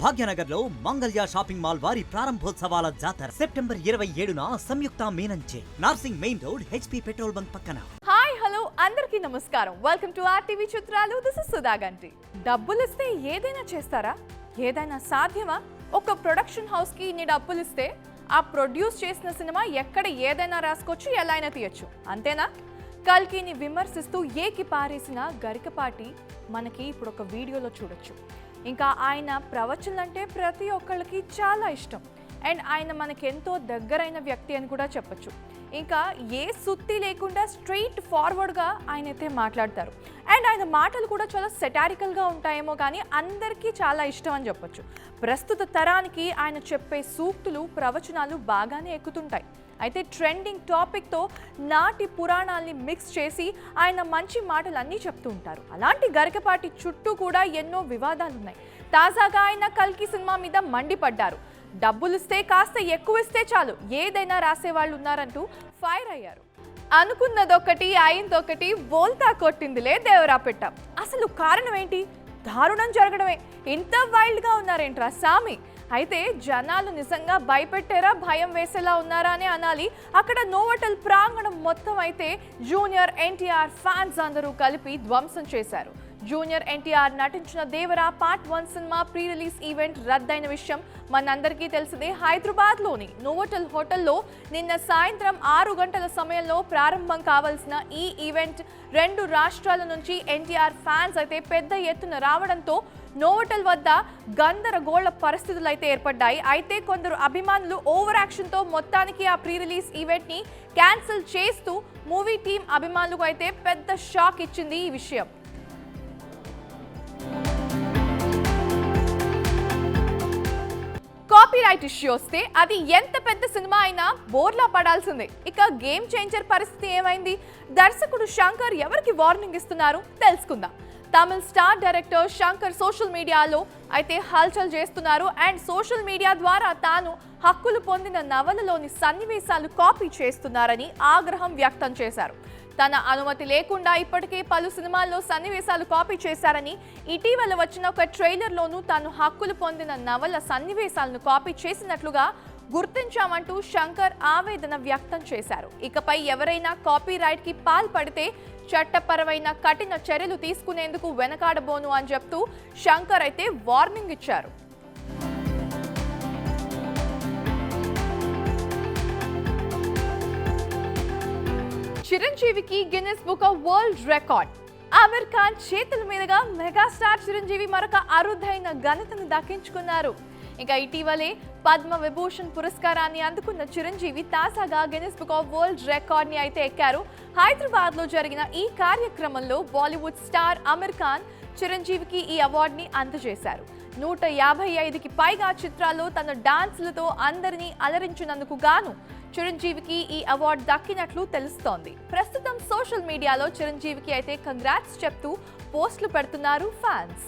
భాగ్యనగర్ లో Mangalya shopping mall వారి ప్రారంభోత్సవాల జాతర సెప్టెంబర్ 27న సంయుక్త మీనంచే Narsing main road HP petrol bunk పక్కన. హాయ్ హలో అందరికీ నమస్కారం. వెల్కమ్ టు ఆర్టీవీ చిత్రాలు. This is Sudha Ganti. డబ్బులిస్తే ఏదైనా చేస్తారా? ఏదైనా సాధ్యమా? ఒక ప్రొడక్షన్ హౌస్ కి ఇన్ని డబ్బులు ఇస్తే ఆ ప్రొడ్యూస్ చేసిన సినిమా ఎక్కడ ఏదైనా రాసుకోవచ్చు, ఎలా అయినా తీయచ్చు, అంతేనా? కల్కిని విమర్శిస్తూ ఏకి పారేసిన గరికపాటి మనకి ఇప్పుడు ఒక వీడియోలో చూడొచ్చు. ఇంకా ఆయన ప్రవచనలంటే ప్రతి ఒక్కళ్ళకి చాలా ఇష్టం అండ్ ఆయన మనకెంతో దగ్గరైన వ్యక్తి అని కూడా చెప్పచ్చు. ఇంకా ఏ సుత్తి లేకుండా స్ట్రైట్ ఫార్వర్డ్గా ఆయన అయితే మాట్లాడతారు అండ్ ఆయన మాటలు కూడా చాలా సెటారికల్గా ఉంటాయేమో కానీ అందరికీ చాలా ఇష్టం అని చెప్పొచ్చు. ప్రస్తుత తరానికి ఆయన చెప్పే సూక్తులు ప్రవచనాలు బాగానే ఎక్కుతుంటాయి. అయితే ట్రెండింగ్ టాపిక్తో నాటి పురాణాల్ని మిక్స్ చేసి ఆయన మంచి మాటలు అన్నీ చెప్తూ ఉంటారు. అలాంటి గరికపాటి చుట్టూ కూడా ఎన్నో వివాదాలు ఉన్నాయి. తాజాగా ఆయన కల్కి సినిమా మీద మండిపడ్డారు. డబ్బులిస్తే కాస్త ఎక్కువ ఇస్తే చాలు, ఏదైనా రాసేవాళ్ళు ఉన్నారంటూ ఫైర్ అయ్యారు. అనుకున్నదొక్కటి అయిందొకటి బోల్తా కొట్టిందిలే దేవరా పెట్ట. అసలు కారణం ఏంటి? దారుణం జరగడమే. ఇంత వైల్డ్గా ఉన్నారేంట్రా సామి? అయితే జనాలు నిజంగా భయపెట్టారా, భయం వేసేలా ఉన్నారా అని అనాలి. అక్కడ నోవోటల్ ప్రాంగణం మొత్తం అయితే జూనియర్ ఎన్టీఆర్ ఫ్యాన్స్ అందరూ కలిపి ధ్వంసం చేశారు. జూనియర్ ఎన్టీఆర్ నటించిన దేవరా పార్ట్ 1 సినిమా ప్రీ రిలీజ్ ఈవెంట్ రద్దయిన విషయం మనందరికీ తెలిసిందే. హైదరాబాద్లోని నోవోటల్ హోటల్లో నిన్న సాయంత్రం 6 గంటల సమయంలో ప్రారంభం కావాల్సిన ఈ ఈవెంట్ 2 రాష్ట్రాల నుంచి ఎన్టీఆర్ ఫ్యాన్స్ అయితే పెద్ద ఎత్తున రావడంతో నోవోటల్ వద్ద గందరగోళ పరిస్థితులు అయితే ఏర్పడ్డాయి. అయితే కొందరు అభిమానులు ఓవర్ యాక్షన్తో మొత్తానికి ఆ ప్రీ రిలీజ్ ఈవెంట్ని క్యాన్సిల్ చేస్తూ మూవీ టీం అభిమానులకు అయితే పెద్ద షాక్ ఇచ్చింది ఈ విషయం. కాపీరైట్ ఇష్యూ వస్తే అది ఎంత పెద్ద సినిమా అయినా బోర్లా పడాల్సిందే. ఇక గేమ్ చేంజర్ పరిస్థితి ఏమైంది? దర్శకుడు శంకర్ ఎవరికి వార్నింగ్ ఇస్తున్నారు తెలుసుకుందాం. తమిళ స్టార్ డైరెక్టర్ శంకర్ సోషల్ మీడియాలో అయితే హల్చల్ చేస్తున్నారు అండ్ సోషల్ మీడియా ద్వారా తాను హక్కులు పొందిన నవలలోని సన్నివేశాలు కాపీ చేస్తున్నారని ఆగ్రహం వ్యక్తం చేశారు. తన అనుమతి లేకుండా ఇప్పటికే పలు సినిమాల్లో సన్నివేశాలు కాపీ చేశారని, ఇటీవల వచ్చిన ఒక ట్రైలర్లోనూ తాను హక్కులు పొందిన నవల సన్నివేశాలను కాపీ చేసినట్లుగా గుర్తించామంటూ శంకర్ ఆవేదన వ్యక్తం చేశారు. ఇకపై ఎవరైనా కాపీరైట్కి పాల్పడితే చట్టపరమైన కఠిన చర్యలు తీసుకునేందుకు వెనకాడబోను అని చెప్తూ శంకర్ అయితే వార్నింగ్ ఇచ్చారు. చిరంజీవికి Guinness book of world record. Aamir Khan చేతుల మీదుగా మెగాస్టార్ చిరంజీవి మరొక అరుదైన ఘనతను దక్కించుకున్నారు. ఇంకా ఇటీవలే పద్మ విభూషణ్ పురస్కారాన్ని అందుకున్న చిరంజీవి తాజాగా Guinness book of world record ని అయితే ఎక్కారు. హైదరాబాద్ లో జరిగిన ఈ కార్యక్రమంలో బాలీవుడ్ స్టార్ ఆమిర్ ఖాన్ చిరంజీవికి ఈ అవార్డుని అందజేశారు. 155కి పైగా చిత్రాల్లో తన డాన్స్లతో అందరినీ అలరించినందుకు గాను చిరంజీవికి ఈ అవార్డు దక్కినట్లు తెలుస్తోంది. ప్రస్తుతం సోషల్ మీడియాలో చిరంజీవికి అయితే కంగ్రాట్స్ చెప్తూ పోస్టులు పెడుతున్నారు ఫ్యాన్స్.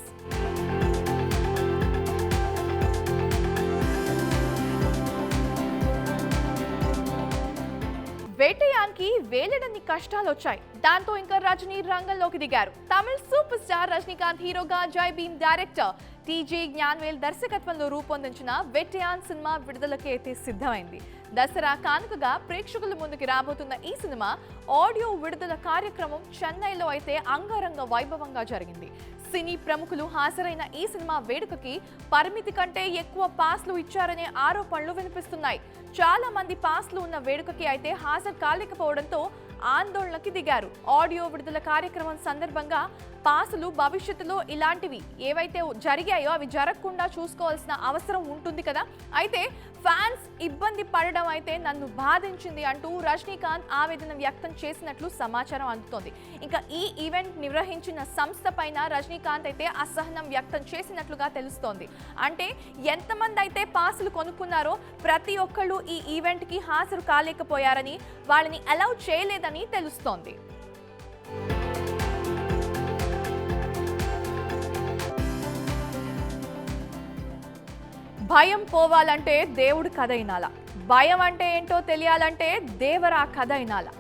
వేటయాన్కి వేలడన్ని కష్టాలు వచ్చాయి. దాంతో ఇంకా రజనీ రంగంలోకి దిగారు. తమిళ సూపర్ స్టార్ రజనీకాంత్ హీరోగా జై భీమ్ డైరెక్టర్ టీజీ జ్ఞాన్వేల్ దర్శకత్వంలో రూపొందించిన వేటయాన్ సినిమా విడుదలకి అయితే సిద్ధమైంది. దసరా కానుకగా ప్రేక్షకుల ముందుకి రాబోతున్న ఈ సినిమా ఆడియో విడుదల కార్యక్రమం చెన్నైలో అయితే అంగరంగ వైభవంగా జరిగింది. సినీ ప్రముఖులు హాజరైన ఈ సినిమా వేడుకకి పరిమితి కంటే ఎక్కువ పాస్లు ఇచ్చారనే ఆరోపణలు వినిపిస్తున్నాయి. చాలా మంది పాస్లు ఉన్న వేడుకకి అయితే హాజరు కాలేకపోవడంతో ఆందోళనకి దిగారు. ఆడియో విడుదల కార్యక్రమం సందర్భంగా పాసులు భవిష్యత్తులో ఇలాంటివి ఏవైతే జరిగాయో అవి జరగకుండా చూసుకోవాల్సిన అవసరం ఉంటుంది కదా. అయితే ఫ్యాన్స్ ఇబ్బంది పడడం అయితే నన్ను బాధించింది అంటూ రజనీకాంత్ ఆవేదన వ్యక్తం చేసినట్లు సమాచారం అందుతోంది. ఇంకా ఈ ఈవెంట్ నిర్వహించిన సంస్థ పైన రజనీకాంత్ అయితే అసహనం వ్యక్తం చేసినట్లుగా తెలుస్తోంది. అంటే ఎంతమంది అయితే పాసులు కొనుక్కున్నారో ప్రతి ఒక్కళ్ళు ఈ ఈవెంట్కి హాజరు కాలేకపోయారని, వాళ్ళని అలౌ చేయలేదని తెలుస్తోంది. భయం పోవాలంటే దేవుడు కథ వినాలా, భయం అంటే ఏంటో తెలియాలంటే దేవరా కథ వినాలా,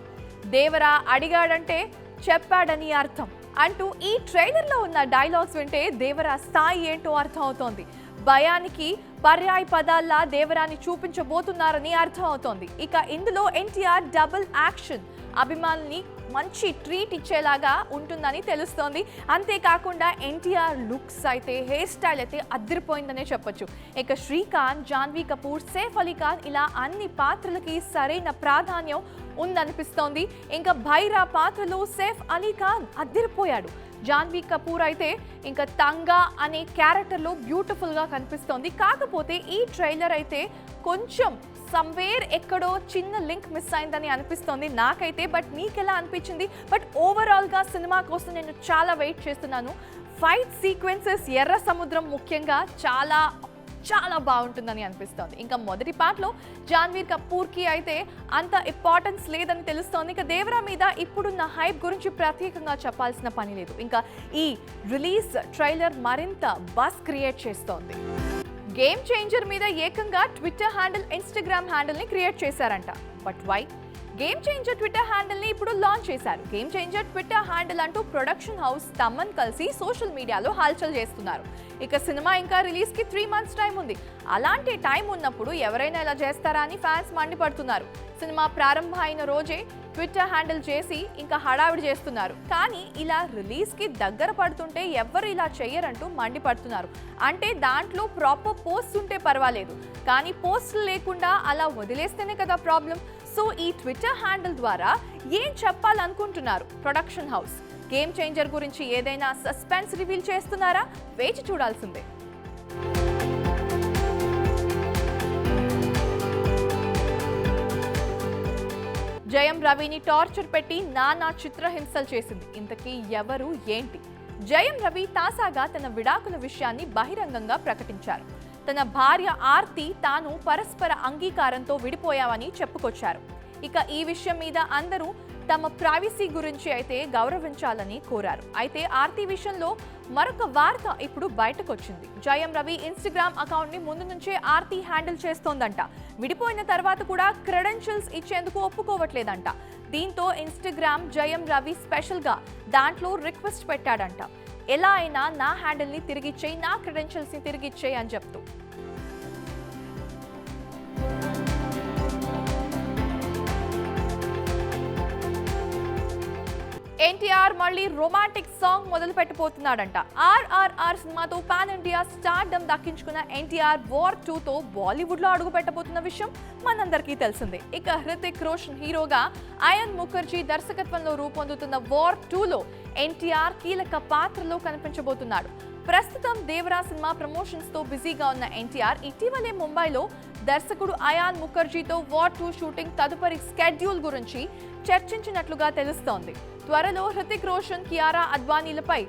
దేవరా అడిగాడంటే చెప్పాడని అర్థం అంటూ ఈ ట్రైలర్లో ఉన్న డైలాగ్స్ వింటే దేవరా స్థాయి ఏంటో అర్థం అవుతోంది. భయానికి పర్యాయ పదాల్లా దేవరాని చూపించబోతున్నారని అర్థం అవుతోంది. ఇక ఇందులో ఎన్టీఆర్ డబుల్ యాక్షన్ అభిమానుల్ని మంచి ట్రీట్ ఇచ్చేలాగా ఉంటుందని తెలుస్తోంది. అంతేకాకుండా ఎన్టీఆర్ లుక్స్ అయితే, హెయిర్ స్టైల్ అయితే అదిరిపోయిందనే చెప్పొచ్చు. ఇక శ్రీకాంత్, జాన్వీ కపూర్, సైఫ్ అలీ ఖాన్ ఇలా అన్ని పాత్రలకి సరైన ప్రాధాన్యం ఉందనిపిస్తోంది. ఇంకా భైరా పాత్రలో సైఫ్ అలీ ఖాన్ అదిరిపోయాడు. జాన్వీ కపూర్ అయితే ఇంకా తంగా అనే క్యారెక్టర్లో బ్యూటిఫుల్గా కనిపిస్తోంది. కాకపోతే ఈ ట్రైలర్ అయితే కొంచెం సమ్వేర్ ఎక్కడో చిన్న లింక్ మిస్ అయిందని అనిపిస్తోంది నాకైతే. బట్ నీకెలా అనిపించింది? బట్ ఓవరాల్గా సినిమా కోసం నేను చాలా వెయిట్ చేస్తున్నాను. ఫైట్ సీక్వెన్సెస్, ఎర్ర సముద్రం ముఖ్యంగా చాలా చాలా బాగుంటుందని అనిపిస్తోంది. ఇంకా మొదటి పార్ట్లో జాన్వీర్ కపూర్కి అయితే అంత ఇంపార్టెన్స్ లేదని తెలుస్తోంది. ఇక దేవరా మీద ఇప్పుడున్న హైప్ గురించి ప్రత్యేకంగా చెప్పాల్సిన పని లేదు. ఇంకా ఈ రిలీజ్ ట్రైలర్ మరింత బస్ క్రియేట్ చేస్తోంది. గేమ్ చేంజర్ మీద ఏకంగా ట్విట్టర్ హ్యాండిల్, ఇన్స్టాగ్రామ్ హ్యాండిల్ ని క్రియేట్ చేశారంట. But why? Game changer Twitter handle ని ఇప్పుడు లాంచ్ చేశారు. గేమ్ చేంజర్ ట్విట్టర్ హ్యాండిల్ అంటూ ప్రొడక్షన్ హౌస్ తమన్ కలిసి సోషల్ మీడియాలో హల్చల్ చేస్తున్నారు. ఇక సినిమా ఇంకా రిలీజ్ కి 3 months టైం ఉంది. అలాంటి టైం ఉన్నప్పుడు ఎవరైనా ఇలా చేస్తారా అని ఫ్యాన్స్ మండిపడుతున్నారు. సినిమా ప్రారంభం అయిన రోజే ట్విట్టర్ హ్యాండిల్ చేసి ఇంకా హడావిడి చేస్తున్నారు. కానీ ఇలా రిలీజ్ కి దగ్గర పడుతుంటే ఎవ్వరు ఇలా చెయ్యరంటూ మండిపడుతున్నారు. అంటే దాంట్లో ప్రాపర్ పోస్ట్ ఉంటే పర్వాలేదు, కానీ పోస్టులు లేకుండా అలా వదిలేస్తేనే కదా ప్రాబ్లం. సో ఈ ట్విట్టర్ హ్యాండిల్ ద్వారా ఏం చెప్పాలనుకుంటున్నారు ప్రొడక్షన్ హౌస్? గేమ్ చేంజర్ గురించి ఏదైనా సస్పెన్స్ రివీల్ చేస్తున్నారా? వేచి చూడాల్సిందే. జయం రవిని టార్చర్ పెట్టి నానా చిత్రహింసలు చేసింది. ఇంతకీ ఎవరు, ఏంటి? జయం రవి తాజాగా తన విడాకుల విషయాన్ని బహిరంగంగా ప్రకటించారు. తన భార్య ఆర్తి తాను పరస్పర అంగీకారంతో విడిపోయామని చెప్పుకొచ్చారు. ఇక ఈ విషయం మీద అందరూ తమ ప్రైవసీ గురించి అయితే గౌరవించాలని కోరారు. అయితే ఆర్తి విషయంలో మరొక వార్త ఇప్పుడు బయటకు వచ్చింది. జయం రవి ఇన్స్టాగ్రామ్ అకౌంట్ ని ముందు నుంచే ఆర్తి హ్యాండిల్ చేస్తోందంట. విడిపోయిన తర్వాత కూడా క్రెడెన్షియల్స్ ఇచ్చేందుకు ఒప్పుకోవట్లేదంట. దీంతో ఇన్స్టాగ్రామ్ జయం రవి స్పెషల్ గా దాంట్లో రిక్వెస్ట్ పెట్టాడంట. ఎలా అయినా నా హ్యాండిల్ ని తిరిగిచ్చేయి, నా క్రెడెన్షియల్స్ ని తిరిగిచ్చేయి అని చెప్తూ. ఎన్టీఆర్ మళ్ళీ రొమాంటిక్ సాంగ్ మొదలు పెట్టబోతున్నాడంట. ఆర్ఆర్ఆర్ సినిమాతో పాన్ ఇండియా స్టార్డమ్ దక్కించుకున్న ఎన్టీఆర్ వార్ 2తో బాలీవుడ్ లో అడుగు పెట్టబోతున్న విషయం మనందరికీ తెలిసిందే. ఇక హృతిక్ రోషన్ హీరోగా, అయాన్ ముఖర్జీ దర్శకత్వంలో రూపొందుతున్న వార్ 2లో ఎన్టీఆర్ కీలక పాత్రలో కనిపించబోతున్నాడు. ప్రస్తుతం దేవరా సినిమా ప్రమోషన్స్ తో బిజీగా ఉన్న ఎన్టీఆర్ ఇటీవలే ముంబైలో దర్శకుడు అయాన్ ముఖర్జీతో వార్ 2 షూటింగ్ తదుపరి స్కెడ్యూల్ గురించి చర్చించినట్లుగా తెలుస్తోంది. త్వరలో హృతిక్ రోషన్, కియారా అద్వానీలపై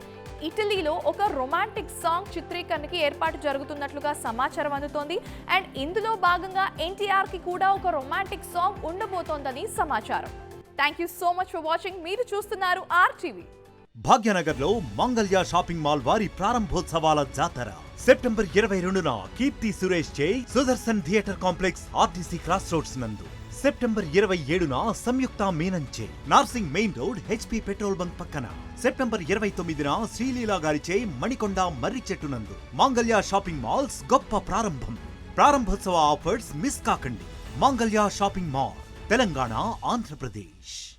ఇటలీలో ఒక రొమాంటిక్ సాంగ్ చిత్రీకరణకి ఏర్పాటు జరుగుతున్నట్లుగా సమాచారం అందుతోంది. అండ్ ఇందులో భాగంగా ఎన్టీఆర్ కి కూడా ఒక రొమాంటిక్ సాంగ్ ఉండబోతోందని సమాచారం. Thank you so much for watching. మీరు చూస్తున్నారు RTV. భాగ్యనగర్లో మంగళ్య షాపింగ్ మాల్ వారి ప్రారంభోత్సవాల జాతర సెప్టెంబర్ 22న కీర్తి సురేష్ చే Sudarshan theatre complex RTC cross roads నందు, సెప్టెంబర్ 27న సంయుక్త మీనన్ చే Narsing main road HP petrol bunk పక్కన, సెప్టెంబర్ 29న శ్రీలీలా గారిచే మణికొండ మర్రి చెట్టు నందు మంగళ్య షాపింగ్ మాల్స్ గొప్ప ప్రారంభం. ప్రారంభోత్సవ ఆఫర్స్ మిస్ కాకండి. Mangalya shopping mall, Telangana, Andhra Pradesh.